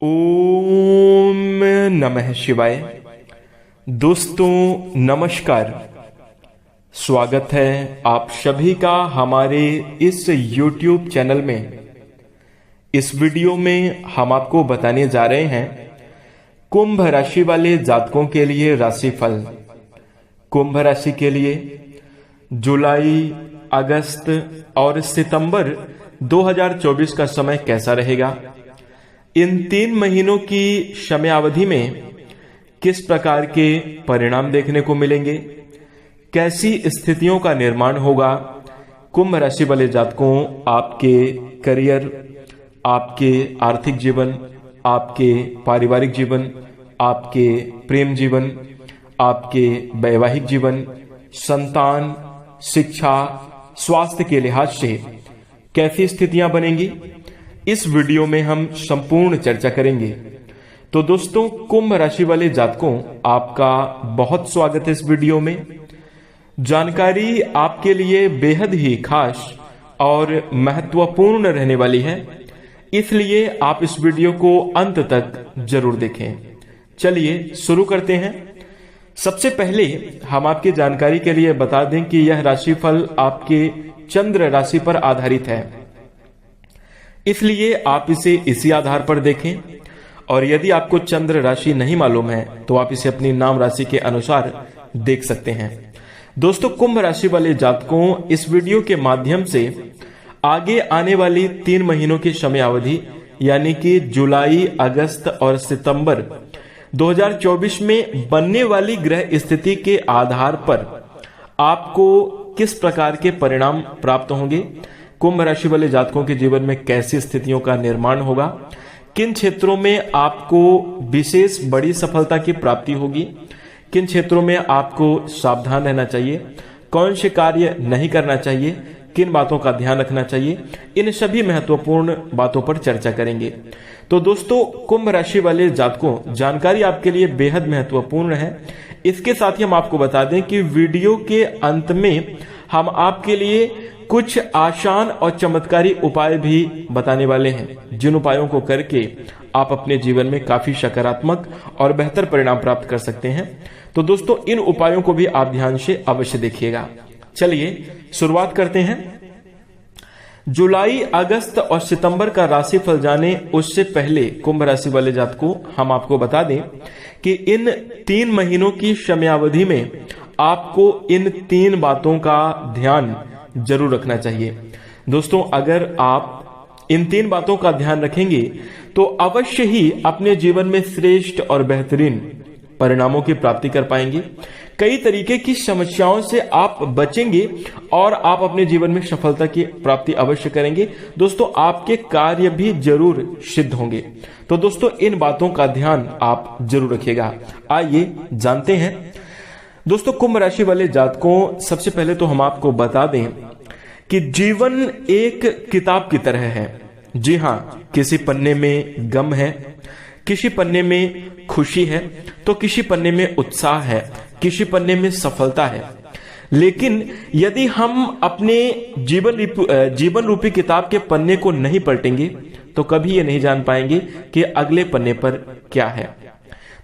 ओम नमः शिवाय। दोस्तों नमस्कार, स्वागत है आप सभी का हमारे इस YouTube चैनल में। इस वीडियो में हम आपको बताने जा रहे हैं कुंभ राशि वाले जातकों के लिए राशिफल। कुंभ राशि के लिए जुलाई, अगस्त और सितंबर 2024 का समय कैसा रहेगा, इन 3 महीनों की समयावधि में किस प्रकार के परिणाम देखने को मिलेंगे, कैसी स्थितियों का निर्माण होगा। कुंभ राशि वाले जातकों, आपके करियर, आपके आर्थिक जीवन, आपके पारिवारिक जीवन, आपके प्रेम जीवन, आपके वैवाहिक जीवन, संतान, शिक्षा, स्वास्थ्य के लिहाज से कैसी स्थितियां बनेंगी, इस वीडियो में हम संपूर्ण चर्चा करेंगे। तो दोस्तों, कुंभ राशि वाले जातकों, आपका बहुत स्वागत है इस वीडियो में। जानकारी आपके लिए बेहद ही खास और महत्वपूर्ण रहने वाली है, इसलिए आप इस वीडियो को अंत तक जरूर देखें। चलिए शुरू करते हैं। सबसे पहले हम आपकी जानकारी के लिए बता दें कि यह राशिफल आपके चंद्र राशि पर आधारित है, इसलिए आप इसे इसी आधार पर देखें। और यदि आपको चंद्र राशि नहीं मालूम है तो आप इसे अपनी नाम राशि के अनुसार देख सकते हैं। दोस्तों, कुंभ राशि वाले जातकों, इस वीडियो के माध्यम से आगे आने वाली 3 महीनों की समयावधि यानी कि जुलाई, अगस्त और सितंबर 2024 में बनने वाली ग्रह स्थिति के आधार पर आपको किस प्रकार के परिणाम प्राप्त होंगे, कुंभ राशि वाले जातकों के जीवन में कैसी स्थितियों का निर्माण होगा, किन क्षेत्रों में आपको विशेष बड़ी सफलता की प्राप्ति होगी, किन क्षेत्रों में आपको सावधान रहना चाहिए, कौन से कार्य नहीं करना चाहिए, किन बातों का ध्यान रखना चाहिए, इन सभी महत्वपूर्ण बातों पर चर्चा करेंगे। तो दोस्तों, कुंभ राशि वाले जातकों, जानकारी आपके लिए बेहद महत्वपूर्ण है। इसके साथ ही हम आपको बता दें कि वीडियो के अंत में हम आपके लिए कुछ आसान और चमत्कारी उपाय भी बताने वाले हैं, जिन उपायों को करके आप अपने जीवन में काफी सकारात्मक और बेहतर परिणाम प्राप्त कर सकते हैं। तो दोस्तों, इन उपायों को भी आप ध्यान से अवश्य देखिएगा। चलिए शुरुआत करते हैं। जुलाई, अगस्त और सितंबर का राशिफल जाने उससे पहले कुंभ राशि वाले जातकों, हम आपको बता दें कि इन 3 महीनों की समयावधि में आपको इन 3 बातों का ध्यान जरूर रखना चाहिए। दोस्तों, अगर आप इन 3 बातों का ध्यान रखेंगे तो अवश्य ही अपने जीवन में श्रेष्ठ और बेहतरीन परिणामों की प्राप्ति कर पाएंगे। कई तरीके की समस्याओं से आप बचेंगे और आप अपने जीवन में सफलता की प्राप्ति अवश्य करेंगे। दोस्तों, आपके कार्य भी जरूर सिद्ध होंगे। तो दोस्तों, इन बातों का ध्यान आप जरूर रखिएगा। आइए जानते हैं। दोस्तों, कुंभ राशि वाले जातकों, सबसे पहले तो हम आपको बता दें कि जीवन एक किताब की तरह है। जी हाँ, किसी पन्ने में गम है, किसी पन्ने में खुशी है, तो किसी पन्ने में उत्साह है, किसी पन्ने में सफलता है। लेकिन यदि हम अपने जीवन रूपी किताब के पन्ने को नहीं पलटेंगे तो कभी ये नहीं जान पाएंगे कि अगले पन्ने पर क्या है।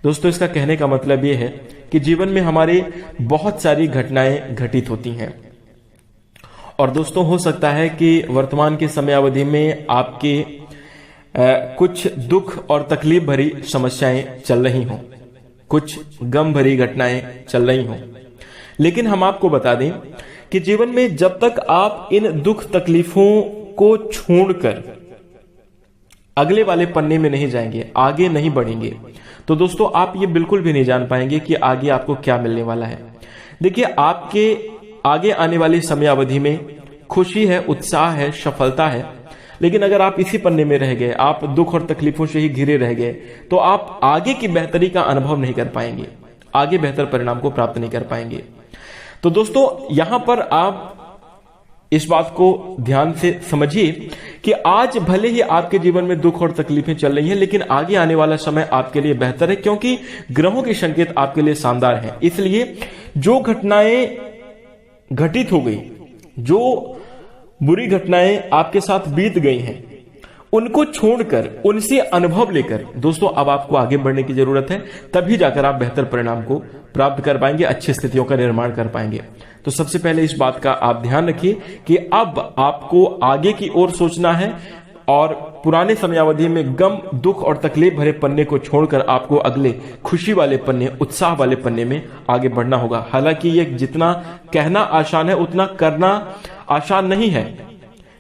दोस्तों, इसका कहने का मतलब ये है कि जीवन में हमारे बहुत सारी घटनाएं घटित होती हैं। और दोस्तों, हो सकता है कि वर्तमान की समयावधि में आपके कुछ दुख और तकलीफ भरी समस्याएं चल रही हों, कुछ गम भरी घटनाएं चल रही हों। लेकिन हम आपको बता दें कि जीवन में जब तक आप इन दुख तकलीफों को छोड़कर अगले वाले पन्ने में नहीं जाएंगे, आगे नहीं बढ़ेंगे, तो दोस्तों आप ये बिल्कुल भी नहीं जान पाएंगे कि आगे आपको क्या मिलने वाला है। देखिए, आपके आगे आने वाली समयावधि में खुशी है, उत्साह है, सफलता है, लेकिन अगर आप इसी पन्ने में रह गए, आप दुख और तकलीफों से ही घिरे रह गए, तो आप आगे की बेहतरी का अनुभव नहीं कर पाएंगे, आगे बेहतर परिणाम को प्राप्त नहीं कर पाएंगे। तो दोस्तों, यहां पर आप इस बात को ध्यान से समझिए कि आज भले ही आपके जीवन में दुख और तकलीफें चल रही हैं, लेकिन आगे आने वाला समय आपके लिए बेहतर है, क्योंकि ग्रहों के संकेत आपके लिए शानदार हैं। इसलिए जो घटनाएं घटित हो गई, जो बुरी घटनाएं आपके साथ बीत गई हैं, उनको छोड़कर, उनसे अनुभव लेकर दोस्तों अब आपको आगे बढ़ने की जरूरत है, तभी जाकर आप बेहतर परिणाम को प्राप्त कर पाएंगे, अच्छी स्थितियों का निर्माण कर पाएंगे। तो सबसे पहले इस बात का आप ध्यान रखिए कि अब आपको आगे की ओर सोचना है और पुराने समयावधि में गम, दुख और तकलीफ भरे पन्ने को छोड़कर आपको अगले खुशी वाले पन्ने, उत्साह वाले पन्ने में आगे बढ़ना होगा। हालांकि ये जितना कहना आसान है उतना करना आसान नहीं है।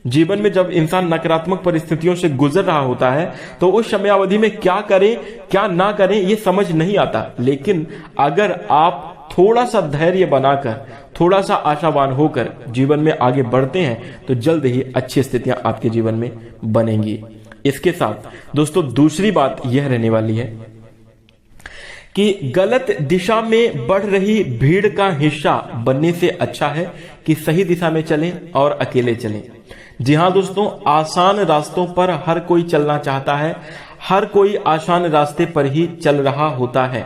जीवन में जब इंसान नकारात्मक परिस्थितियों से गुजर रहा होता है तो उस समयावधि में क्या करें क्या ना करें ये समझ नहीं आता, लेकिन अगर आप थोड़ा सा धैर्य बनाकर, थोड़ा सा आशावान होकर जीवन में आगे बढ़ते हैं तो जल्द ही अच्छी स्थितियां आपके जीवन में बनेंगी। इसके साथ दोस्तों दूसरी बात यह रहने वाली है कि गलत दिशा में बढ़ रही भीड़ का हिस्सा बनने से अच्छा है कि सही दिशा में चलें और अकेले चलें। जी हां दोस्तों, आसान रास्तों पर हर कोई चलना चाहता है, हर कोई आसान रास्ते पर ही चल रहा होता है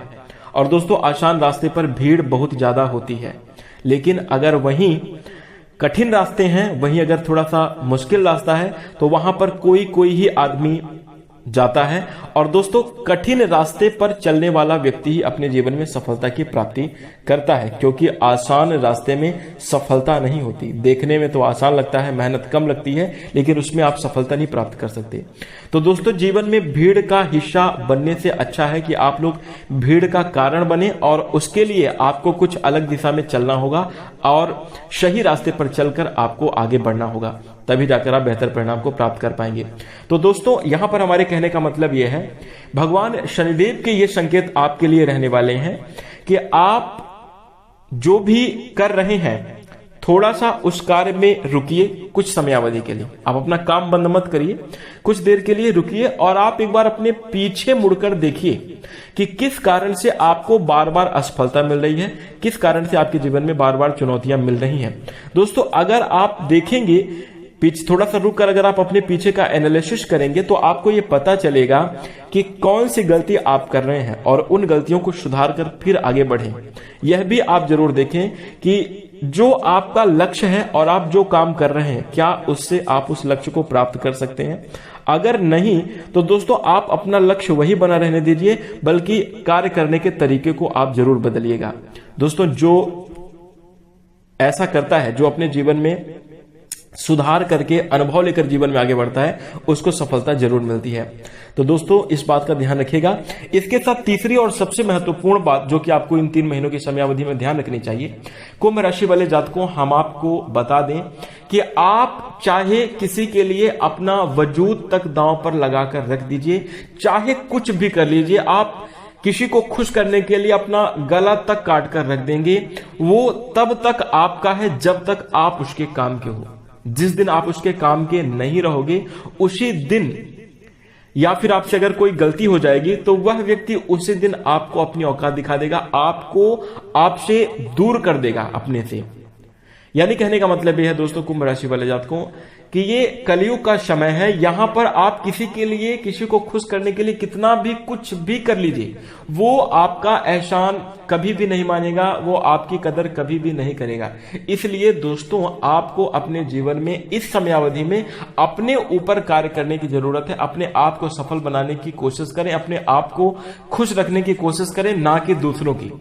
और दोस्तों आसान रास्ते पर भीड़ बहुत ज्यादा होती है। लेकिन अगर वहीं कठिन रास्ते हैं, वहीं अगर थोड़ा सा मुश्किल रास्ता है तो वहां पर कोई ही आदमी जाता है और दोस्तों कठिन रास्ते पर चलने वाला व्यक्ति ही अपने जीवन में सफलता की प्राप्ति करता है, क्योंकि आसान रास्ते में सफलता नहीं होती। देखने में तो आसान लगता है, मेहनत कम लगती है, लेकिन उसमें आप सफलता नहीं प्राप्त कर सकते। तो दोस्तों जीवन में भीड़ का हिस्सा बनने से अच्छा है कि आप लोग भीड़ का कारण बने और उसके लिए आपको कुछ अलग दिशा में चलना होगा और सही रास्ते पर चलकर आपको आगे बढ़ना होगा, तभी जाकर आप बेहतर परिणाम को प्राप्त कर पाएंगे। तो दोस्तों यहां पर हमारे कहने का मतलब यह है, भगवान शनिदेव के ये संकेत आपके लिए रहने वाले हैं कि आप जो भी कर रहे हैं थोड़ा सा उस कार्य में रुकिए कुछ समयावधि के लिए। आप अपना काम बंद मत करिए, कुछ देर के लिए रुकिए और आप एक बार अपने पीछे मुड़कर देखिए कि किस कारण से आपको बार बार असफलता मिल रही है, किस कारण से आपके जीवन में बार बार चुनौतियां मिल रही हैं। दोस्तों अगर आप देखेंगे पीछे, थोड़ा सा रुक कर अगर आप अपने पीछे का एनालिसिस करेंगे तो आपको यह पता चलेगा कि कौन सी गलती आप कर रहे हैं और उन गलतियों को सुधार कर फिर आगे बढ़ें। यह भी आप जरूर देखें कि जो आपका लक्ष्य है और आप जो काम कर रहे हैं क्या उससे आप उस लक्ष्य को प्राप्त कर सकते हैं। अगर नहीं तो दोस्तों आप अपना लक्ष्य वही बना रहने दीजिए, बल्कि कार्य करने के तरीके को आप जरूर बदलिएगा। दोस्तों जो ऐसा करता है, जो अपने जीवन में सुधार करके अनुभव लेकर जीवन में आगे बढ़ता है, उसको सफलता जरूर मिलती है। तो दोस्तों इस बात का ध्यान रखिएगा। इसके साथ तीसरी और सबसे महत्वपूर्ण बात जो कि आपको इन 3 महीनों की समयावधि में ध्यान रखनी चाहिए, कुंभ राशि वाले जातकों हम आपको बता दें कि आप चाहे किसी के लिए अपना वजूद तक दांव पर लगाकर रख दीजिए, चाहे कुछ भी कर लीजिए, आप किसी को खुश करने के लिए अपना गला तक काट कर रख देंगे, वो तब तक आपका है जब तक आप उसके काम के हो। जिस दिन आप उसके काम के नहीं रहोगे उसी दिन, या फिर आपसे अगर कोई गलती हो जाएगी तो वह व्यक्ति उसी दिन आपको अपनी औकात दिखा देगा, आपको आपसे दूर कर देगा अपने से। यानी कहने का मतलब यह है दोस्तों कुंभ राशि वाले जातकों कि ये कलयुग का समय है। यहां पर आप किसी के लिए, किसी को खुश करने के लिए कितना भी कुछ भी कर लीजिए, वो आपका एहसान कभी भी नहीं मानेगा, वो आपकी कदर कभी भी नहीं करेगा। इसलिए दोस्तों आपको अपने जीवन में इस समयावधि में अपने ऊपर कार्य करने की जरूरत है। अपने आप को सफल बनाने की कोशिश करें, अपने आप को खुश रखने की कोशिश करें, ना कि दूसरों की।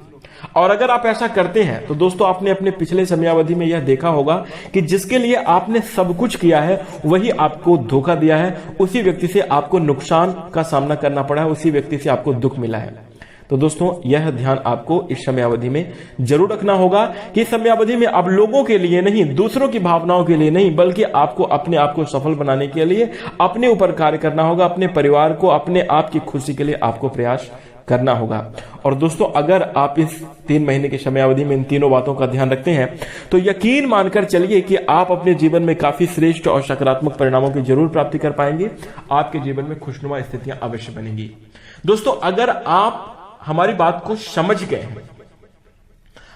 और अगर आप ऐसा करते हैं तो दोस्तों आपने अपने पिछले समयावधि में यह देखा होगा कि जिसके लिए आपने सब कुछ किया है वही आपको धोखा दिया है, उसी व्यक्ति से आपको नुकसान का सामना करना पड़ा है, उसी व्यक्ति से आपको दुख मिला है। तो दोस्तों यह ध्यान आपको इस समयावधि में जरूर रखना होगा कि इस समयावधि में अब लोगों के लिए नहीं, दूसरों की भावनाओं के लिए नहीं, बल्कि आपको अपने आप को सफल बनाने के लिए अपने ऊपर कार्य करना होगा, अपने परिवार को, अपने आप की खुशी के लिए आपको प्रयास करना होगा। और दोस्तों अगर आप इस 3 महीने की समयावधि में इन तीनों बातों का ध्यान रखते हैं तो यकीन मानकर चलिए कि आप अपने जीवन में काफी श्रेष्ठ और सकारात्मक परिणामों की जरूर प्राप्ति कर पाएंगे। आपके जीवन में खुशनुमा स्थितियां अवश्य बनेंगी। दोस्तों अगर आप हमारी बात को समझ गए हैं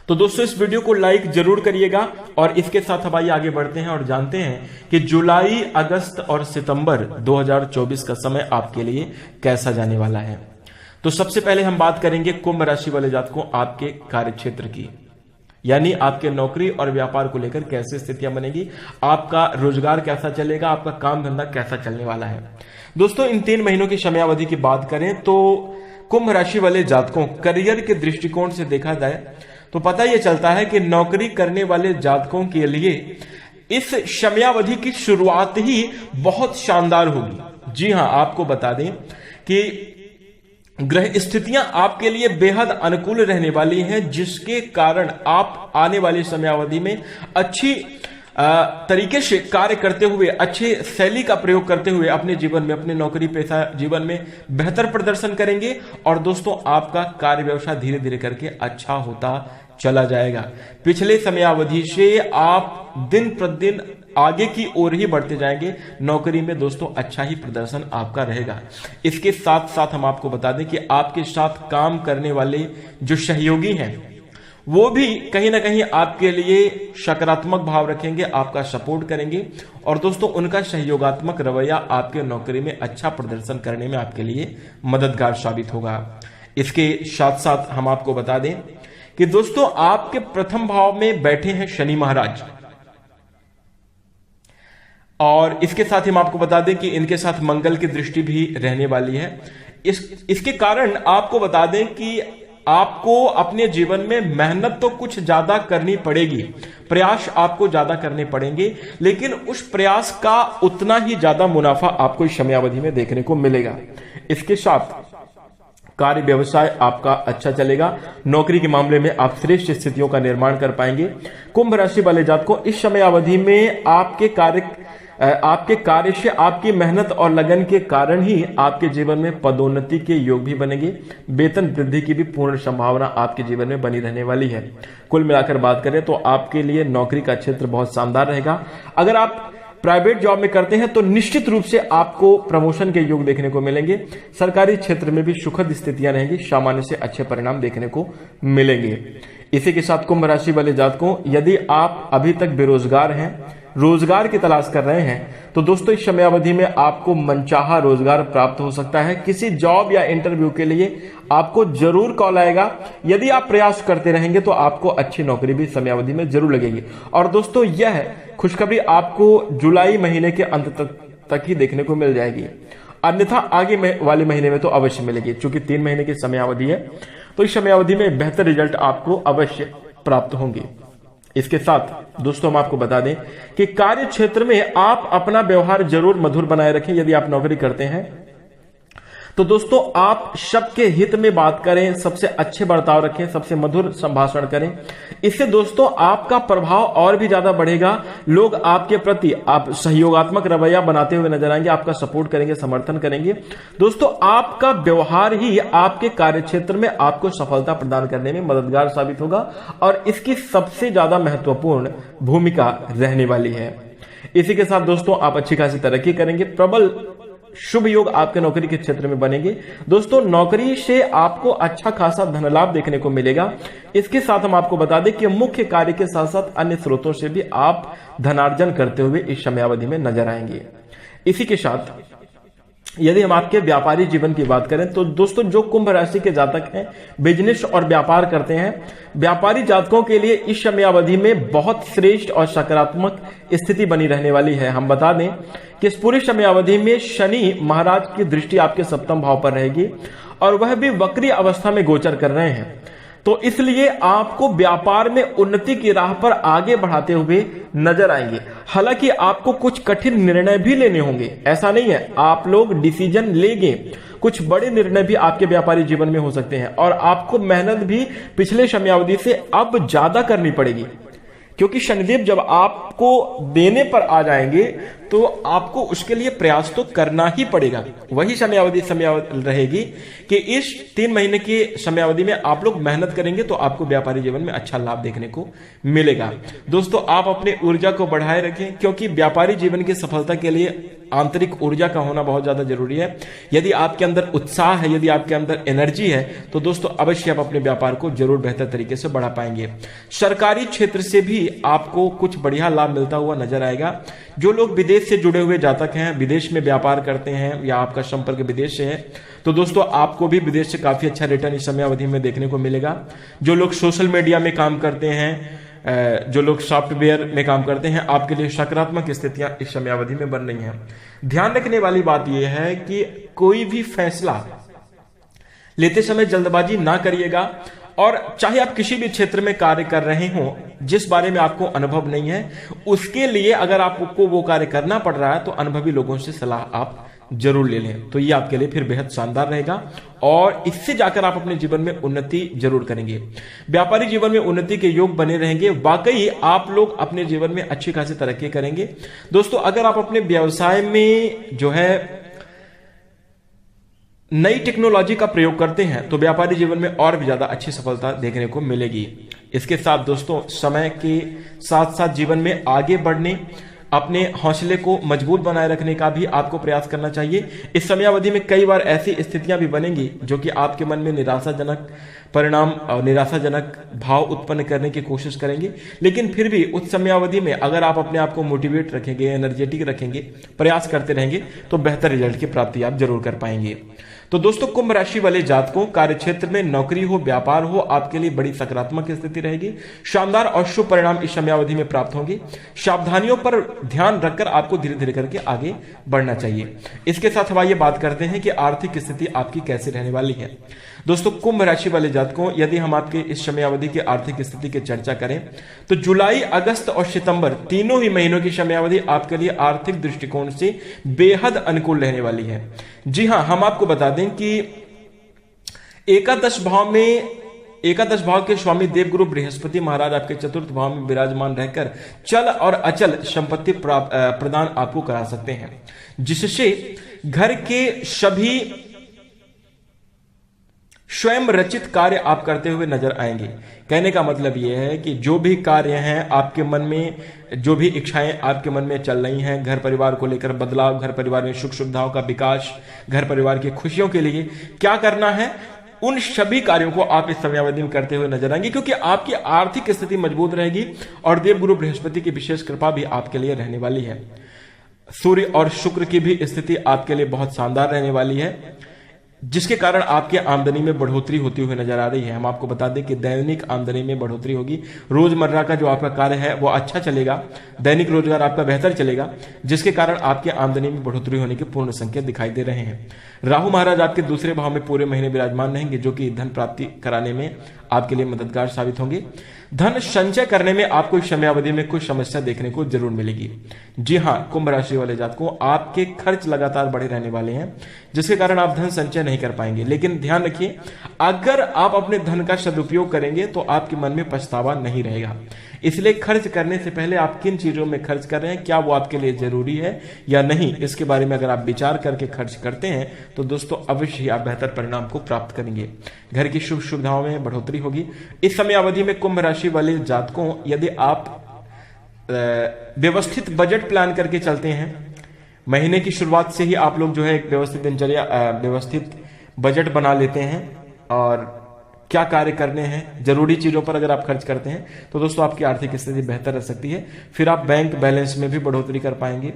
तो दोस्तों इस वीडियो को लाइक जरूर करिएगा। और इसके साथ अब आइए आगे बढ़ते हैं और जानते हैं कि जुलाई, अगस्त और सितंबर 2024 का समय आपके लिए कैसा जाने वाला है। तो सबसे पहले हम बात करेंगे कुंभ राशि वाले जातकों आपके कार्य क्षेत्र की। यानी आपके नौकरी और व्यापार को लेकर कैसी स्थितियां बनेगी, आपका रोजगार कैसा चलेगा, आपका काम धंधा कैसा चलने वाला है। दोस्तों इन 3 महीनों की समयावधि की बात करें तो कुंभ राशि वाले जातकों करियर के दृष्टिकोण से देखा जाए तो पता यह चलता है कि नौकरी करने वाले जातकों के लिए इस समयावधि की शुरुआत ही बहुत शानदार होगी। जी हां, आपको बता दें कि ग्रह स्थितियां आपके लिए बेहद अनुकूल रहने वाली हैं, जिसके कारण आप आने वाली समयावधि में अच्छी तरीके से कार्य करते हुए, अच्छे शैली का प्रयोग करते हुए अपने जीवन में, अपने नौकरी पेशा जीवन में बेहतर प्रदर्शन करेंगे। और दोस्तों आपका कार्य व्यवसाय धीरे धीरे करके अच्छा होता चला जाएगा। पिछले समयावधि से आप दिन प्रतिदिन आगे की ओर ही बढ़ते जाएंगे। नौकरी में दोस्तों अच्छा ही प्रदर्शन आपका रहेगा। इसके साथ साथ हम आपको बता दें कि आपके साथ काम करने वाले जो सहयोगी हैं वो भी कहीं ना कहीं आपके लिए सकारात्मक भाव रखेंगे, आपका सपोर्ट करेंगे और दोस्तों उनका सहयोगात्मक रवैया आपके नौकरी में अच्छा प्रदर्शन करने में आपके लिए मददगार साबित होगा। इसके साथ साथ हम आपको बता दें कि दोस्तों आपके प्रथम भाव में बैठे हैं शनि महाराज, और इसके साथ ही हम आपको बता दें कि इनके साथ मंगल की दृष्टि भी रहने वाली है। इसके कारण आपको बता दें कि आपको अपने जीवन में मेहनत तो कुछ ज्यादा करनी पड़ेगी, प्रयास आपको ज्यादा करने पड़ेंगे, लेकिन उस प्रयास का उतना ही ज्यादा मुनाफा आपको इस समयावधि में देखने को मिलेगा। इसके साथ कार्य व्यवसाय आपका अच्छा चलेगा। नौकरी के मामले में आप श्रेष्ठ स्थितियों का निर्माण कर पाएंगे। कुंभ राशि वाले जातकों इस समयावधि में आपके कार्य से, आपकी मेहनत और लगन के कारण ही आपके जीवन में पदोन्नति के योग भी बनेंगे। वेतन वृद्धि की भी पूर्ण संभावना आपके जीवन में बनी रहने वाली है। कुल मिलाकर बात करें तो आपके लिए नौकरी का क्षेत्र बहुत शानदार रहेगा। अगर आप प्राइवेट जॉब में करते हैं तो निश्चित रूप से आपको प्रमोशन के योग देखने को मिलेंगे। सरकारी क्षेत्र में भी सुखद स्थितियां रहेंगी, सामान्य से अच्छे परिणाम देखने को मिलेंगे। इसी के साथ कुंभ राशि वाले जातकों यदि आप अभी तक बेरोजगार हैं, रोजगार की तलाश कर रहे हैं, तो दोस्तों इस समयावधि में आपको मनचाहा रोजगार प्राप्त हो सकता है। किसी जॉब या इंटरव्यू के लिए आपको जरूर कॉल आएगा। यदि आप प्रयास करते रहेंगे तो आपको अच्छी नौकरी भी समयावधि में जरूर लगेगी। और दोस्तों यह खुशखबरी आपको जुलाई महीने के अंत तक ही देखने को मिल जाएगी, अन्यथा आगे वाले महीने में तो अवश्य मिलेगी। चूंकि 3 महीने की समयावधि है तो इस समयावधि में बेहतर रिजल्ट आपको अवश्य प्राप्त होंगे। इसके साथ दोस्तों हम आपको बता दें कि कार्य क्षेत्र में आप अपना व्यवहार जरूर मधुर बनाए रखें। यदि आप नौकरी करते हैं तो दोस्तों आप सबके हित में बात करें, सबसे अच्छे बर्ताव रखें, सबसे मधुर संभाषण करें। इससे दोस्तों आपका प्रभाव और भी ज्यादा बढ़ेगा। लोग आपके प्रति आप सहयोगात्मक रवैया बनाते हुए नजर आएंगे, आपका सपोर्ट करेंगे, समर्थन करेंगे। दोस्तों आपका व्यवहार ही आपके कार्य क्षेत्र में आपको सफलता प्रदान करने में मददगार साबित होगा और इसकी सबसे ज्यादा महत्वपूर्ण भूमिका रहने वाली है। इसी के साथ दोस्तों आप अच्छी खासी तरक्की करेंगे। प्रबल शुभ योग आपके नौकरी के क्षेत्र में बनेंगे। दोस्तों नौकरी से आपको अच्छा खासा धन लाभ देखने को मिलेगा। इसके साथ हम आपको बता दें कि मुख्य कार्य के साथ साथ अन्य स्रोतों से भी आप धनार्जन करते हुए इस समयावधि में नजर आएंगे। इसी के साथ यदि हम आपके व्यापारी जीवन की बात करें तो दोस्तों जो कुंभ राशि के जातक हैं, बिजनेस और व्यापार करते हैं, व्यापारी जातकों के लिए इस समयावधि में बहुत श्रेष्ठ और सकारात्मक स्थिति बनी रहने वाली है। हम बता दें कि इस पूरी समयावधि में शनि महाराज की दृष्टि आपके सप्तम भाव पर रहेगी और वह भी वक्री अवस्था में गोचर कर रहे हैं। तो इसलिए आपको व्यापार में उन्नति की राह पर आगे बढ़ाते हुए नजर आएंगे। हालांकि आपको कुछ कठिन निर्णय भी लेने होंगे, ऐसा नहीं है, आप लोग डिसीजन लेंगे। कुछ बड़े निर्णय भी आपके व्यापारी जीवन में हो सकते हैं और आपको मेहनत भी पिछले समयावधि से अब ज्यादा करनी पड़ेगी, क्योंकि शनिदेव जब आपको देने पर आ जाएंगे तो आपको उसके लिए प्रयास तो करना ही पड़ेगा। वही समयावधि रहेगी कि इस 3 महीने की समयावधि में आप लोग मेहनत करेंगे तो आपको व्यापारी जीवन में अच्छा लाभ देखने को मिलेगा। दोस्तों आप अपनी ऊर्जा को बढ़ाए रखें, क्योंकि व्यापारी जीवन की सफलता के लिए आंतरिक ऊर्जा का होना बहुत ज्यादा जरूरी है। यदि आपके अंदर उत्साह है, यदि आपके अंदर एनर्जी है, तो दोस्तों अवश्य आप अपने व्यापार को जरूर बेहतर तरीके से बढ़ा पाएंगे। सरकारी क्षेत्र से भी आपको कुछ बढ़िया लाभ मिलता हुआ नजर आएगा। जो लोग विदेश से जुड़े हुए जातक हैं, विदेश में व्यापार करते हैं या आपका संपर्क विदेश से है, तो दोस्तों आपको भी विदेश से काफी अच्छा रिटर्न इस समय अवधि में देखने को मिलेगा। जो लोग सोशल मीडिया में काम करते हैं, जो लोग सॉफ्टवेयर में काम करते हैं, आपके लिए सकारात्मक स्थितियां इस समय अवधि में बन रही हैं। ध्यान रखने वाली बात यह है कि कोई भी फैसला लेते समय जल्दबाजी ना करिएगा, और चाहे आप किसी भी क्षेत्र में कार्य कर रहे हो जिस बारे में आपको अनुभव नहीं है, उसके लिए अगर आपको वो कार्य करना पड़ रहा है तो अनुभवी लोगों से सलाह आप जरूर ले लें, तो ये आपके लिए फिर बेहद शानदार रहेगा और इससे जाकर आप अपने जीवन में उन्नति जरूर करेंगे। व्यापारिक जीवन में उन्नति के योग बने रहेंगे। वाकई आप लोग अपने जीवन में अच्छी खासी तरक्की करेंगे। दोस्तों अगर आप अपने व्यवसाय में जो है नई टेक्नोलॉजी का प्रयोग करते हैं तो व्यापारी जीवन में और भी ज्यादा अच्छी सफलता देखने को मिलेगी। इसके साथ दोस्तों समय के साथ साथ जीवन में आगे बढ़ने, अपने हौसले को मजबूत बनाए रखने का भी आपको प्रयास करना चाहिए। इस समयावधि में कई बार ऐसी स्थितियां भी बनेंगी जो कि आपके मन में निराशाजनक परिणाम और निराशाजनक भाव उत्पन्न करने की कोशिश करेंगे, लेकिन फिर भी उस समयावधि में अगर आप अपने आप को मोटिवेट रखेंगे, एनर्जेटिक रखेंगे, प्रयास करते रहेंगे तो बेहतर रिजल्ट की प्राप्ति आप जरूर कर पाएंगे। तो दोस्तों कुंभ राशि वाले जातकों, कार्य क्षेत्र में नौकरी हो, व्यापार हो, आपके लिए बड़ी सकारात्मक स्थिति रहेगी। शानदार और शुभ परिणाम इस समयावधि में प्राप्त होंगे। सावधानियों पर ध्यान रखकर आपको धीरे धीरे करके आगे बढ़ना चाहिए। इसके साथ हम ये बात करते हैं कि आर्थिक स्थिति आपकी कैसी रहने वाली है। दोस्तों कुंभ राशि वाले जातकों, यदि हम आपके इस समयावधि की आर्थिक स्थिति की चर्चा करें तो जुलाई, अगस्त और सितंबर तीनों ही महीनों की समयावधि आपके लिए आर्थिक दृष्टिकोण से बेहद अनुकूल रहने वाली है। जी हां, हम आपको बता दें कि एकादश भाव के स्वामी देवगुरु बृहस्पति महाराज आपके चतुर्थ भाव में विराजमान रहकर चल और अचल संपत्ति प्रदान आपको करा सकते हैं, जिससे घर के सभी स्वयं रचित कार्य आप करते हुए नजर आएंगे। कहने का मतलब यह है कि जो भी कार्य हैं आपके मन में, जो भी इच्छाएं आपके मन में चल रही हैं, घर परिवार को लेकर बदलाव, घर परिवार में सुख सुविधाओं का विकास, घर परिवार की खुशियों के लिए क्या करना है, उन सभी कार्यों को आप इस समयावधि में करते हुए नजर आएंगे, क्योंकि आपकी आर्थिक स्थिति मजबूत रहेगी और देवगुरु बृहस्पति की विशेष कृपा भी आपके लिए रहने वाली है। सूर्य और शुक्र की भी स्थिति आपके लिए बहुत शानदार रहने वाली है, जिसके कारण आपके आमदनी में बढ़ोतरी होती हुई नजर आ रही है। हम आपको बता दें कि दैनिक आमदनी में बढ़ोतरी होगी। रोजमर्रा का जो आपका कार्य है वो अच्छा चलेगा, दैनिक रोजगार आपका बेहतर चलेगा, जिसके कारण आपके आमदनी में बढ़ोतरी होने के पूर्ण संकेत दिखाई दे रहे हैं। राहु महाराज आपके दूसरे भाव में पूरे महीने विराजमान रहेंगे, जो कि धन प्राप्ति कराने में आपके लिए मददगार साबित होंगे। धन संचय करने में आपको इस समयावधि में कुछ समस्या देखने को जरूर मिलेगी। जी हां, कुंभ राशि वाले जातकों, आपके खर्च लगातार बढ़े रहने वाले हैं, जिसके कारण आप धन संचय नहीं कर पाएंगे। लेकिन ध्यान रखिए, अगर आप अपने धन का सदुपयोग करेंगे तो आपके मन में पछतावा नहीं रहेगा। इसलिए खर्च करने से पहले आप किन चीजों में खर्च कर रहे हैं, क्या वो आपके लिए जरूरी है या नहीं, इसके बारे में अगर आप विचार करके खर्च करते हैं तो दोस्तों अवश्य ही आप बेहतर परिणाम को प्राप्त करेंगे। घर की सुख सुविधाओं में बढ़ोतरी होगी। इस समय अवधि में कुंभ राशि वाले जातकों, यदि आप व्यवस्थित बजट प्लान करके चलते हैं, महीने की शुरुआत से ही आप लोग जो है एक व्यवस्थित दिनचर्या, व्यवस्थित बजट बना लेते हैं और क्या कार्य करने हैं, जरूरी चीजों पर अगर आप खर्च करते हैं तो दोस्तों आपकी आर्थिक स्थिति बेहतर रह सकती है। फिर आप बैंक बैलेंस में भी बढ़ोतरी कर पाएंगे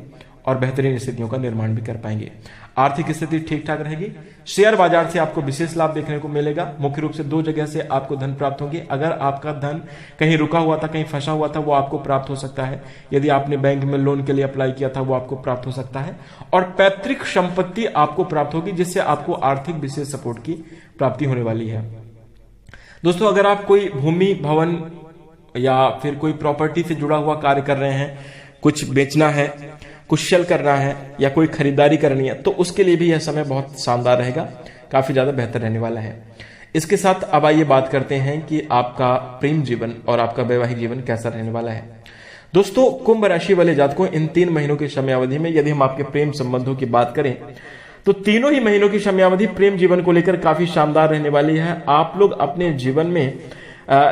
और बेहतरीन स्थितियों का निर्माण भी कर पाएंगे। आर्थिक स्थिति ठीक ठाक रहेगी। शेयर बाजार से आपको विशेष लाभ देखने को मिलेगा। मुख्य रूप से 2 जगह से आपको धन प्राप्त होंगे। अगर आपका धन कहीं रुका हुआ था, कहीं फंसा हुआ था, वो आपको प्राप्त हो सकता है। यदि आपने बैंक में लोन के लिए अप्लाई किया था, वो आपको प्राप्त हो सकता है। और पैतृक संपत्ति आपको प्राप्त होगी, जिससे आपको आर्थिक विशेष सपोर्ट की प्राप्ति होने वाली है। दोस्तों अगर आप कोई भूमि, भवन या फिर कोई प्रॉपर्टी से जुड़ा हुआ कार्य कर रहे हैं, कुछ बेचना है, कुछ सेल करना है या कोई खरीदारी करनी है, तो उसके लिए भी यह समय बहुत शानदार रहेगा, काफी ज्यादा बेहतर रहने वाला है। इसके साथ अब आइए बात करते हैं कि आपका प्रेम जीवन और आपका वैवाहिक जीवन कैसा रहने वाला है। दोस्तों कुंभ राशि वाले जातकों, इन 3 महीनों की समयावधि में यदि हम आपके प्रेम संबंधों की बात करें तो तीनों ही महीनों की समयावधि प्रेम जीवन को लेकर काफी शानदार रहने वाली है। आप लोग अपने जीवन में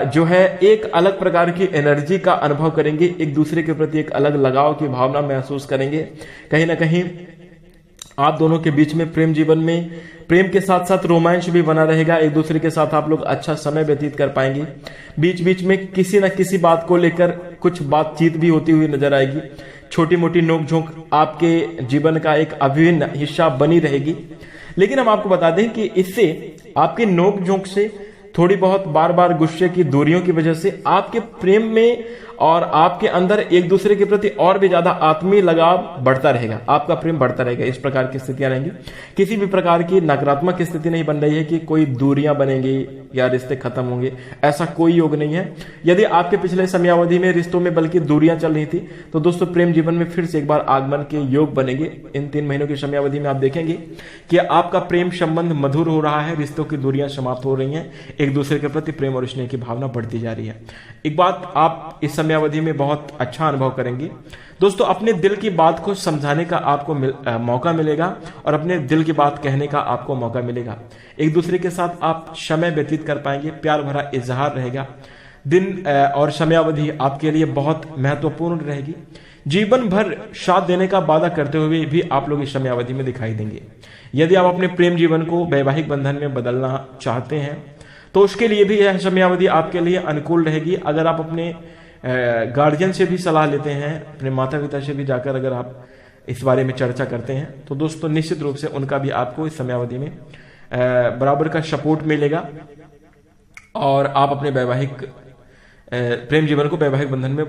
जो है एक अलग प्रकार की एनर्जी का अनुभव करेंगे, एक दूसरे के प्रति एक अलग लगाव की भावना महसूस करेंगे। कहीं ना कहीं आप दोनों के बीच में प्रेम जीवन में प्रेम के साथ साथ रोमांच भी बना रहेगा। एक दूसरे के साथ आप लोग अच्छा समय व्यतीत कर पाएंगे। बीच बीच में किसी न किसी बात को लेकर कुछ बातचीत भी होती हुई नजर आएगी। छोटी मोटी नोकझोंक आपके जीवन का एक अभिन्न हिस्सा बनी रहेगी। लेकिन हम आपको बता दें कि इससे आपके नोकझोंक से थोड़ी बहुत बार बार गुस्से की दूरियों की वजह से आपके प्रेम में और आपके अंदर एक दूसरे के प्रति और भी ज्यादा आत्मीय लगाव बढ़ता रहेगा, आपका प्रेम बढ़ता रहेगा। इस प्रकार की स्थितियां रहेंगी। किसी भी प्रकार की नकारात्मक स्थिति नहीं बन रही है कि कोई दूरियां बनेंगी या रिश्ते खत्म होंगे, ऐसा कोई योग नहीं है। यदि आपके पिछले समयावधि में रिश्तों में बल्कि दूरियां चल रही थी तो दोस्तों प्रेम जीवन में फिर से एक बार आगमन के योग बनेंगे। इन 3 महीनों की समयावधि में आप देखेंगे कि आपका प्रेम संबंध मधुर हो रहा है, रिश्तों की दूरियां समाप्त हो रही हैं, एक दूसरे के प्रति प्रेम और स्नेह की भावना बढ़ती जा रही है। एक बात आप इस समयावधि में बहुत अच्छा अनुभव करेंगे दोस्तों, अपने दिल की बात को समझाने का आपको मौका मिलेगा और अपने दिल की बात कहने का आपको मौका मिलेगा। एक दूसरे के साथ आप समय व्यतीत कर पाएंगे, प्यार भरा इजहार रहेगा। दिन और समयावधि आपके लिए बहुत महत्वपूर्ण रहेगी। जीवन भर साथ देने का वादा करते हुए भी आप लोग इस समयावधि में दिखाई देंगे। यदि आप अपने प्रेम जीवन को वैवाहिक बंधन में बदलना चाहते हैं तो उसके लिए भी यह समयावधि आपके लिए अनुकूल रहेगी। अगर आप अपने गार्जियन से भी सलाह लेते हैं, अपने माता पिता से भी जाकर अगर आप इस बारे में चर्चा करते हैं तो दोस्तों निश्चित रूप से उनका भी आपको इस समयावधि में बराबर का सपोर्ट मिलेगा और आप अपने वैवाहिक प्रेम जीवन को वैवाहिक बंधन में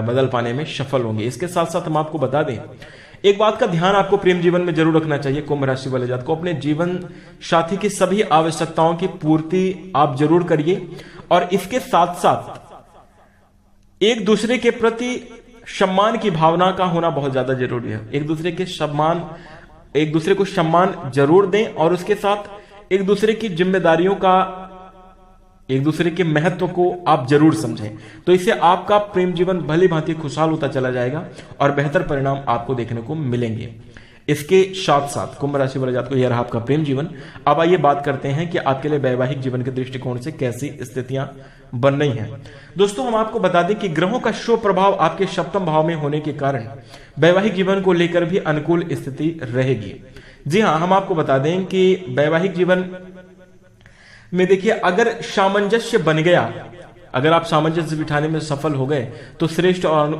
बदल पाने में सफल होंगे। इसके साथ साथ हम आपको बता दें, एक बात का ध्यान आपको प्रेम जीवन में जरूर रखना चाहिए। कुंभ राशि वाले जात को अपने जीवन साथी की सभी आवश्यकताओं की पूर्ति आप जरूर करिए और इसके साथ साथ एक दूसरे के प्रति सम्मान की भावना का होना बहुत ज्यादा जरूरी है। एक दूसरे को सम्मान जरूर दें और उसके साथ एक दूसरे की जिम्मेदारियों का, एक दूसरे के महत्व को आप जरूर समझें। तो इससे आपका प्रेम जीवन भली भांति खुशहाल होता चला जाएगा और बेहतर परिणाम आपको देखने को मिलेंगे। इसके साथ साथ कुंभ राशि वाले जात को यह रहा आपका प्रेम जीवन। अब आइए बात करते हैं कि आपके लिए वैवाहिक जीवन के दृष्टिकोण से कैसी स्थितियां बन रही हैं। दोस्तों हम आपको बता दें कि ग्रहों का शुभ प्रभाव आपके सप्तम भाव में होने के कारण वैवाहिक जीवन को लेकर भी अनुकूल स्थिति रहेगी। जी हाँ, हम आपको बता दें कि वैवाहिक जीवन में देखिए अगर सामंजस्य बन गया, अगर आप सामंजस्य बिठाने में सफल हो गए तो श्रेष्ठ और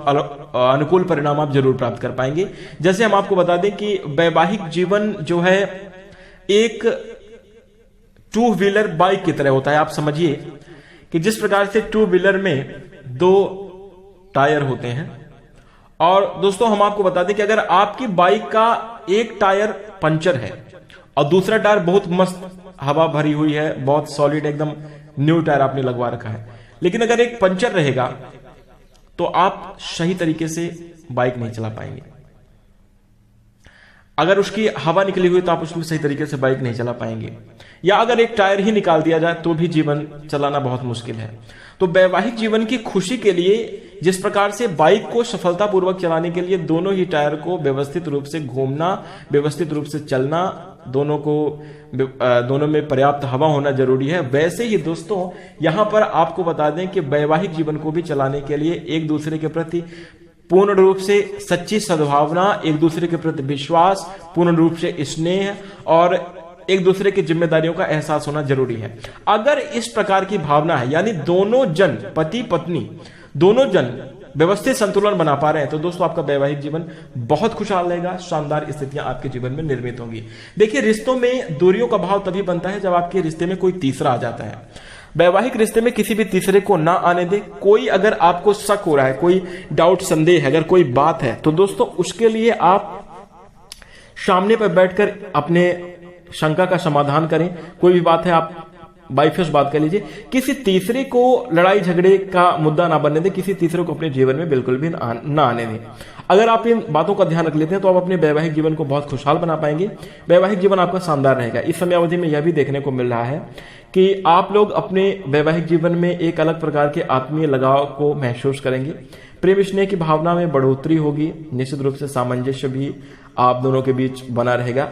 अनुकूल परिणाम आप जरूर प्राप्त कर पाएंगे। जैसे हम आपको बता दें कि वैवाहिक जीवन जो है एक 2 व्हीलर बाइक की तरह होता है। आप समझिए कि जिस प्रकार से 2 व्हीलर में 2 टायर होते हैं और दोस्तों हम आपको बता दें कि अगर आपकी बाइक का एक टायर पंचर है और दूसरा टायर बहुत मस्त हवा भरी हुई है, बहुत सॉलिड एकदम न्यू टायर आपने लगवा रखा है, लेकिन अगर एक पंचर रहेगा तो आप सही तरीके से बाइक नहीं चला पाएंगे। अगर उसकी हवा निकली हुई तो आप उसमें सही तरीके से बाइक नहीं चला पाएंगे, या अगर एक टायर ही निकाल दिया जाए तो भी जीवन चलाना बहुत मुश्किल है। तो वैवाहिक जीवन की खुशी के लिए जिस प्रकार से बाइक को सफलतापूर्वक चलाने के लिए दोनों ही टायर को व्यवस्थित रूप से घूमना, व्यवस्थित रूप से चलना, दोनों में पर्याप्त हवा होना जरूरी है, वैसे ही दोस्तों यहां पर आपको बता दें कि वैवाहिक जीवन को भी चलाने के लिए एक दूसरे के प्रति पूर्ण रूप से सच्ची सद्भावना, एक दूसरे के प्रति विश्वास, पूर्ण रूप से स्नेह और एक दूसरे की जिम्मेदारियों का एहसास होना जरूरी है। अगर इस प्रकार की भावना है, यानी दोनों जन, पति पत्नी दोनों जन व्यवस्थित संतुलन बना पा रहे हैं, तो दोस्तों आपका वैवाहिक जीवन बहुत खुशहाल रहेगा, शानदार स्थितियां आपके जीवन में निर्मित होंगी। देखिए रिश्तों में दूरियों का भाव तभी बनता है जब आपके रिश्ते में कोई तीसरा आ जाता है। वैवाहिक रिश्ते में किसी भी तीसरे को ना आने दे। कोई अगर आपको शक हो रहा है, कोई डाउट, संदेह है, अगर कोई बात है तो दोस्तों उसके लिए आप सामने पर बैठकर अपने शंका का समाधान करें। कोई भी बात है आप बाई फेस बात कर लीजिए। किसी तीसरे को लड़ाई झगड़े का मुद्दा ना बनने दें, किसी तीसरे को अपने जीवन में बिल्कुल भी ना आने दें। अगर आप इन बातों का ध्यान रख लेते हैं तो आप अपने वैवाहिक जीवन को बहुत खुशहाल बना पाएंगे। वैवाहिक जीवन आपका शानदार रहेगा। इस समयावधि में यह भी देखने को मिल रहा है कि आप लोग अपने वैवाहिक जीवन में एक अलग प्रकार के आत्मीय लगाव को महसूस करेंगे। प्रेम स्नेह की भावना में बढ़ोतरी होगी। निश्चित रूप से सामंजस्य भी आप दोनों के बीच बना रहेगा।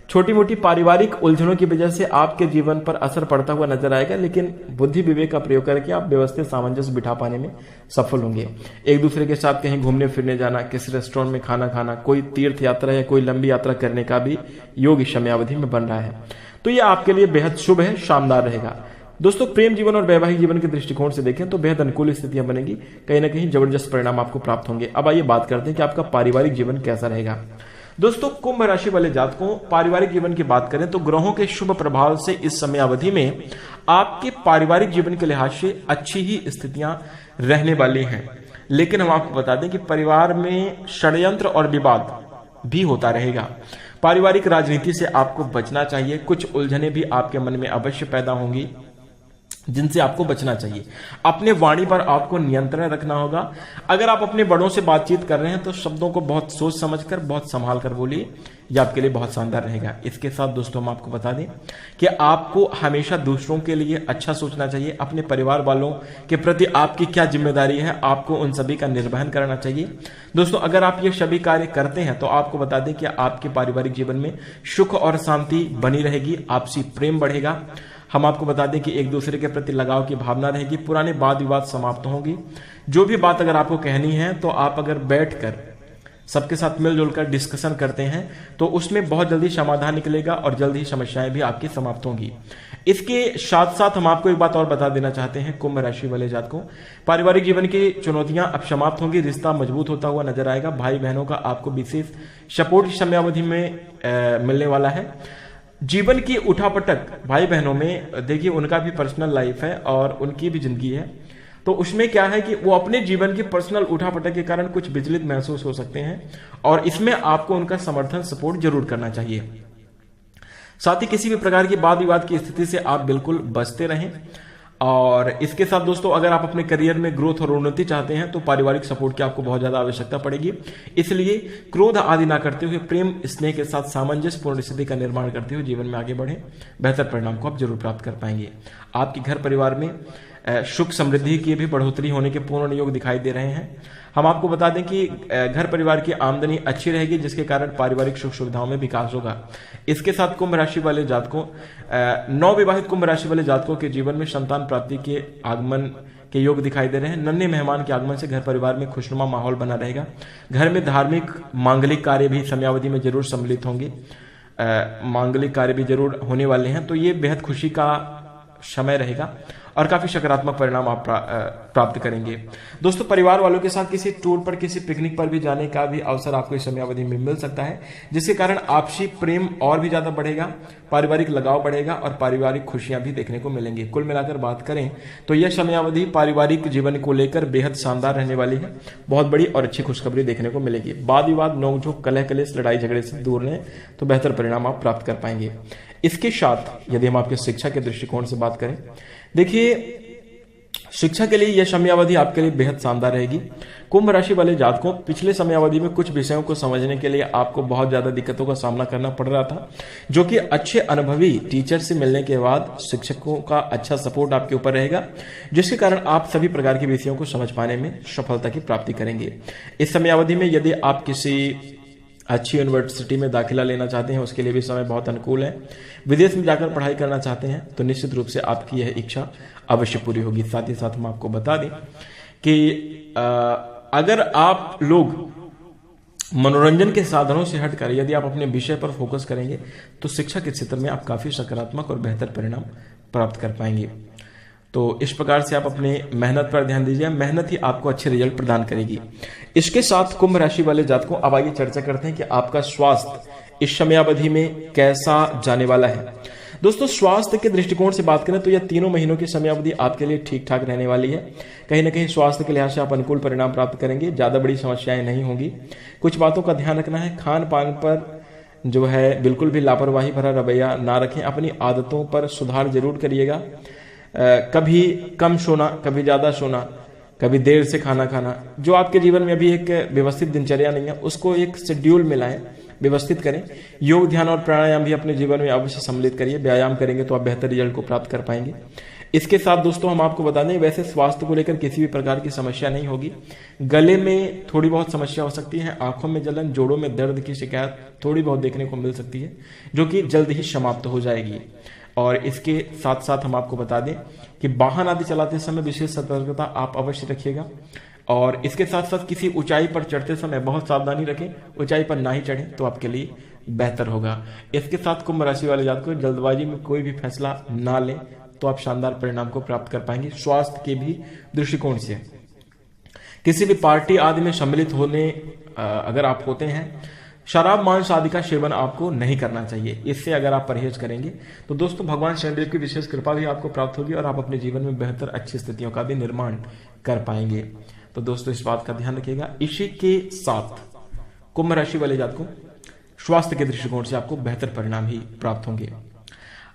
छोटी मोटी पारिवारिक उलझनों की वजह से आपके जीवन पर असर पड़ता हुआ नजर आएगा, लेकिन बुद्धि विवेक का प्रयोग करके आप व्यवस्थित सामंजस्य बिठा पाने में सफल होंगे। एक दूसरे के साथ कहीं घूमने फिरने जाना, किसी रेस्टोरेंट में खाना खाना, कोई तीर्थ यात्रा या कोई लंबी यात्रा करने का भी योग इस समयावधि में बन रहा है। तो यह आपके लिए बेहद शुभ है, शानदार रहेगा। दोस्तों प्रेम जीवन और वैवाहिक जीवन के दृष्टिकोण से देखें तो बेहद अनुकूल स्थितियां बनेगी, कहीं ना कहीं जबरदस्त परिणाम आपको प्राप्त होंगे। अब आइए बात करते हैं कि आपका पारिवारिक जीवन कैसा रहेगा। दोस्तों कुंभ राशि वाले जातकों, पारिवारिक जीवन की बात करें तो ग्रहों के शुभ प्रभाव से इस समय अवधि में आपके पारिवारिक जीवन के लिहाज से अच्छी ही स्थितियां रहने वाली हैं। लेकिन हम आपको बता दें कि परिवार में षड्यंत्र और विवाद भी होता रहेगा। पारिवारिक राजनीति से आपको बचना चाहिए। कुछ उलझने भी आपके मन में अवश्य पैदा होंगी जिनसे आपको बचना चाहिए। अपने वाणी पर आपको नियंत्रण रखना होगा। अगर आप अपने बड़ों से बातचीत कर रहे हैं तो शब्दों को बहुत सोच समझकर, बहुत संभाल कर बोलिए, यह आपके लिए बहुत शानदार रहेगा। इसके साथ दोस्तों हम आपको बता दें कि आपको हमेशा दूसरों के लिए अच्छा सोचना चाहिए। अपने परिवार वालों के प्रति आपकी क्या जिम्मेदारी है, आपको उन सभी का निर्वहन करना चाहिए। दोस्तों अगर आप ये सभी कार्य करते हैं तो आपको बता दें कि आपके पारिवारिक जीवन में सुख और शांति बनी रहेगी, आपसी प्रेम बढ़ेगा। हम आपको बता दें कि एक दूसरे के प्रति लगाव की भावना रहेगी, पुराने वाद विवाद समाप्त होंगी। जो भी बात अगर आपको कहनी है तो आप अगर बैठकर सबके साथ मिलजुल कर डिस्कशन करते हैं तो उसमें बहुत जल्दी समाधान निकलेगा और जल्द ही समस्याएं भी आपकी समाप्त होंगी। इसके साथ साथ हम आपको एक बात और बता देना चाहते हैं, कुंभ राशि वाले जातकों, पारिवारिक जीवन की चुनौतियां अब समाप्त होंगी, रिश्ता मजबूत होता हुआ नजर आएगा। भाई बहनों का आपको विशेष सपोर्ट इस समयावधि में मिलने वाला है। जीवन की उठापटक भाई बहनों में देखिए, उनका भी पर्सनल लाइफ है और उनकी भी जिंदगी है, तो उसमें क्या है कि वो अपने जीवन की पर्सनल उठापटक के कारण कुछ विचलित महसूस हो सकते हैं और इसमें आपको उनका समर्थन सपोर्ट जरूर करना चाहिए। साथ ही किसी भी प्रकार की वाद विवाद की स्थिति से आप बिल्कुल बचते रहें। और इसके साथ दोस्तों अगर आप अपने करियर में ग्रोथ और उन्नति चाहते हैं तो पारिवारिक सपोर्ट की आपको बहुत ज्यादा आवश्यकता पड़ेगी। इसलिए क्रोध आदि ना करते हुए प्रेम स्नेह के साथ सामंजस्यपूर्ण स्थिति का निर्माण करते हुए जीवन में आगे बढ़े, बेहतर परिणाम को आप जरूर प्राप्त कर पाएंगे। आपके घर परिवार में सुख समृद्धि की भी बढ़ोतरी होने के पूर्ण योग दिखाई दे रहे हैं। हम आपको बता दें कि घर परिवार की आमदनी अच्छी रहेगी जिसके कारण पारिवारिक सुख सुविधाओं में विकास होगा। इसके साथ कुंभ राशि वाले जातकों, नवविवाहित कुंभ राशि वाले जातकों के जीवन में संतान प्राप्ति के आगमन के योग दिखाई दे रहे हैं। नन्हे मेहमान के आगमन से घर परिवार में खुशनुमा माहौल बना रहेगा। घर में धार्मिक मांगलिक कार्य भी समयावधि में जरूर सम्मिलित होंगे, मांगलिक कार्य भी जरूर होने वाले हैं, तो ये बेहद खुशी का समय रहेगा और काफी सकारात्मक परिणाम आप प्राप्त करेंगे। दोस्तों परिवार वालों के साथ किसी टूर पर, किसी पिकनिक पर भी जाने का भी अवसर आपको इस समयावधि में मिल सकता है, जिसके कारण आपसी प्रेम और भी ज्यादा बढ़ेगा, पारिवारिक लगाव बढ़ेगा और पारिवारिक खुशियां भी देखने को मिलेंगी। कुल मिलाकर बात करें तो यह समयावधि पारिवारिक जीवन को लेकर बेहद शानदार रहने वाली है। बहुत बड़ी और अच्छी खुशखबरी देखने को मिलेगी। वाद विवाद, नोकझोंक, कलह कलेश, लड़ाई झगड़े से दूर रहें तो बेहतर परिणाम आप प्राप्त कर पाएंगे। इसके साथ यदि हम आपके शिक्षा के दृष्टिकोण से बात करें, देखिए शिक्षा के लिए यह समयावधि आपके लिए बेहद शानदार रहेगी। कुंभ राशि वाले जातकों, पिछले समयावधि में कुछ विषयों को समझने के लिए आपको बहुत ज्यादा दिक्कतों का सामना करना पड़ रहा था, जो कि अच्छे अनुभवी टीचर से मिलने के बाद शिक्षकों का अच्छा सपोर्ट आपके ऊपर रहेगा, जिसके कारण आप सभी प्रकार के विषयों को समझ पाने में सफलता की प्राप्ति करेंगे। इस समयावधि में यदि आप किसी अच्छी यूनिवर्सिटी में दाखिला लेना चाहते हैं, उसके लिए भी समय बहुत अनुकूल है। विदेश में जाकर पढ़ाई करना चाहते हैं तो निश्चित रूप से आपकी यह इच्छा अवश्य पूरी होगी। साथ ही साथ हम आपको बता दें कि अगर आप लोग मनोरंजन के साधनों से हटकर यदि आप अपने विषय पर फोकस करेंगे तो शिक्षा के क्षेत्र में आप काफी सकारात्मक और बेहतर परिणाम प्राप्त कर पाएंगे। तो इस प्रकार से आप अपने मेहनत पर ध्यान दीजिए, मेहनत ही आपको अच्छे रिजल्ट प्रदान करेगी। इसके साथ कुंभ राशि वाले जातकों, अब आगे चर्चा करते हैं कि आपका स्वास्थ्य इस समयावधि में कैसा जाने वाला है। दोस्तों स्वास्थ्य के दृष्टिकोण से बात करें तो यह तीनों महीनों की समयावधि आपके लिए ठीक ठाक रहने वाली है। कहीं ना कहीं स्वास्थ्य के लिहाज से आप अनुकूल परिणाम प्राप्त करेंगे, ज्यादा बड़ी समस्याएं नहीं होंगी। कुछ बातों का ध्यान रखना है, खान पान पर जो है बिल्कुल भी लापरवाही भरा रवैया ना रखें, अपनी आदतों पर सुधार जरूर करिएगा। कभी कम सोना, कभी ज्यादा सोना, कभी देर से खाना खाना, जो आपके जीवन में अभी एक व्यवस्थित दिनचर्या नहीं है उसको एक शेड्यूल में लाएं, व्यवस्थित करें। योग, ध्यान और प्राणायाम भी अपने जीवन में अवश्य सम्मिलित करिए। व्यायाम करेंगे तो आप बेहतर रिजल्ट को प्राप्त कर पाएंगे। इसके साथ दोस्तों हम आपको बता दें, वैसे स्वास्थ्य को लेकर किसी भी प्रकार की समस्या नहीं होगी। गले में थोड़ी बहुत समस्या हो सकती है, आंखों में जलन, जोड़ों में दर्द की शिकायत थोड़ी बहुत देखने को मिल सकती है, जो कि जल्द ही समाप्त हो जाएगी। और इसके साथ साथ हम आपको बता दें कि वाहन आदि चलाते समय विशेष सतर्कता आप अवश्य रखिएगा। और इसके साथ साथ किसी ऊंचाई पर चढ़ते समय बहुत सावधानी रखें, ऊंचाई पर ना ही चढ़ें तो आपके लिए बेहतर होगा। इसके साथ कुंभ राशि वाले जातकों, जल्दबाजी में कोई भी फैसला ना लें तो आप शानदार परिणाम को प्राप्त कर पाएंगे। स्वास्थ्य के भी दृष्टिकोण से किसी भी पार्टी आदि में सम्मिलित होने अगर आप होते हैं, शराब मांस आदि का सेवन आपको नहीं करना चाहिए। इससे अगर आप परहेज करेंगे तो दोस्तों भगवान शनिदेव की विशेष कृपा भी आपको प्राप्त होगी और आप अपने जीवन में बेहतर अच्छी स्थितियों का भी निर्माण कर पाएंगे। तो दोस्तों इस बात का ध्यान रखिएगा। इसी के साथ कुंभ राशि वाले जातकों स्वास्थ्य के दृष्टिकोण से आपको बेहतर परिणाम ही प्राप्त होंगे।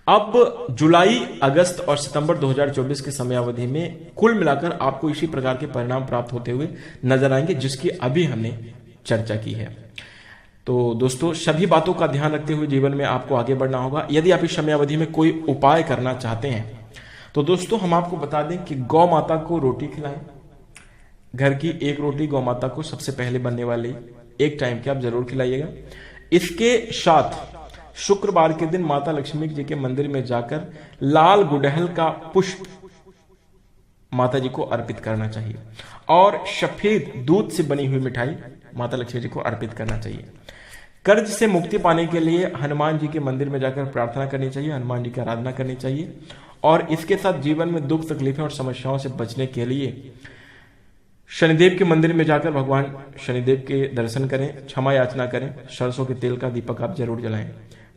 अब जुलाई, अगस्त और सितंबर 2024 की समयावधि में कुल मिलाकर आपको इसी प्रकार के परिणाम प्राप्त होते हुए नजर आएंगे जिसकी अभी हमने चर्चा की है। तो दोस्तों सभी बातों का ध्यान रखते हुए जीवन में आपको आगे बढ़ना होगा। यदि आप इस समयावधि में कोई उपाय करना चाहते हैं तो दोस्तों हम आपको बता दें कि गौ माता को रोटी खिलाएं। घर की एक रोटी गौ माता को सबसे पहले बनने वाली एक टाइम की आप जरूर खिलाइएगा। इसके साथ शुक्रवार के दिन माता लक्ष्मी जी के मंदिर में जाकर लाल गुड़हल का पुष्प माता जी को अर्पित करना चाहिए और सफेद दूध से बनी हुई मिठाई माता लक्ष्मी जी को अर्पित करना चाहिए। कर्ज से मुक्ति पाने के लिए हनुमान जी के मंदिर में जाकर प्रार्थना करनी चाहिए, हनुमान जी की आराधना करनी चाहिए। और इसके साथ जीवन में दुख तकलीफें और समस्याओं से बचने के लिए शनिदेव के मंदिर में जाकर भगवान शनिदेव के दर्शन करें, क्षमा याचना करें, सरसों के तेल का दीपक आप जरूर जलाएं,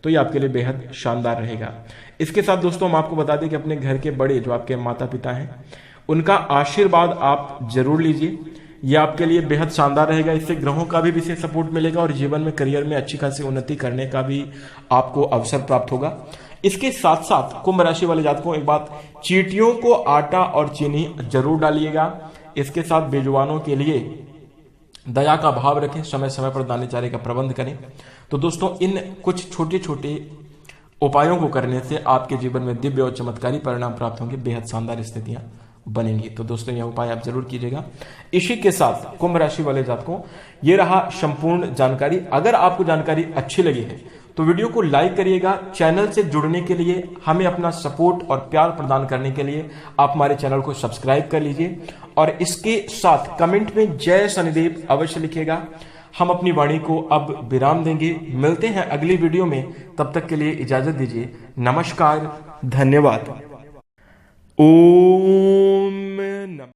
तो ये आपके लिए बेहद शानदार रहेगा। इसके साथ दोस्तों हम आपको बता दें कि अपने घर के बड़े जो आपके माता पिता हैं उनका आशीर्वाद आप जरूर लीजिए, यह आपके लिए बेहद शानदार रहेगा। इससे ग्रहों का भी विशेष सपोर्ट मिलेगा और जीवन में करियर में अच्छी खासी उन्नति करने का भी आपको अवसर प्राप्त होगा। इसके साथ साथ कुंभ राशि वाले जातकों एक बात, चींटियों को आटा और चीनी जरूर डालिएगा। इसके साथ बेजुबानों के लिए दया का भाव रखें, समय समय पर दाने चारे का प्रबंध करें। तो दोस्तों इन कुछ छोटे छोटे उपायों को करने से आपके जीवन में दिव्य और चमत्कारी परिणाम प्राप्त होंगे, बेहद शानदार स्थितियां बनेंगी। तो दोस्तों यह उपाय आप जरूर कीजिएगा। इसी के साथ कुंभ राशि वाले जातकों ये रहा संपूर्ण जानकारी। अगर आपको जानकारी अच्छी लगी है तो वीडियो को लाइक करिएगा। चैनल से जुड़ने के लिए, हमें अपना सपोर्ट और प्यार प्रदान करने के लिए आप हमारे चैनल को सब्सक्राइब कर लीजिए और इसके साथ कमेंट में जय शनिदेव अवश्य लिखिएगा। हम अपनी वाणी को अब विराम देंगे, मिलते हैं अगली वीडियो में, तब तक के लिए इजाजत दीजिए। नमस्कार, धन्यवाद। ओम